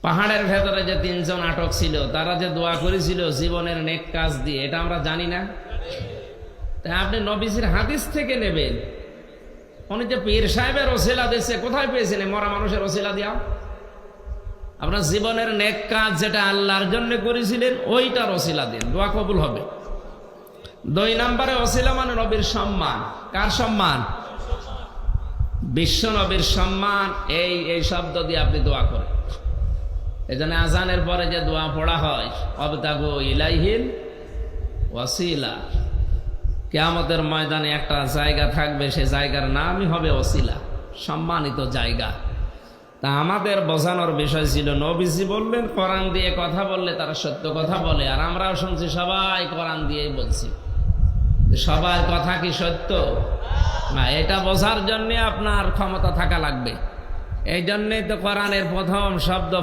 পাহাড়ের ভেতরে যে তিনজন আটক ছিল তারা যে দোয়া করেছিল জীবনের নেক কাজ দিয়ে, এটা আমরা জানি না? তাই আপনি নবীজির হাদিস থেকে নেবেন। উনি যে পীর সাহেবের ওসিলা দিচ্ছে, কোথায় পেয়েছেন মরা মানুষের ওসিলা দিয়া? আপনার জীবনের নেক কাজ যেটা আল্লাহর জন্য করেছিলেন ওইটার ওসিলা দিন, দোয়া কবুল হবে। 2 নম্বরে ওসিলা মানে নবীর সম্মান। কার সম্মান? বিশ্ব নবীর সম্মান। এই শব্দ দিয়ে আপনি দোয়া করেন। এজন্য আজানের পরে যে দোয়া পড়া হয়, অবতাগু ইলাইহিল ওয়াসিলা, কিয়ামতের ময়দানে একটা জায়গা থাকবে, সে জায়গার নামই হবে ওসিলা, সম্মানিত জায়গা। তা আমাদের বোঝানোর বিষয় ছিল, নবীজি বললেন কোরআন দিয়ে কথা বললে তারা সত্য কথা বলে, আর আমরাও শুনছি সবাই কোরআন দিয়েই বলছি। সবার কথা কি সত্য না, এটা বোঝার জন্য আপনার ক্ষমতা থাকা লাগবে। এই জন্যই তো কোরআনের প্রথম শব্দ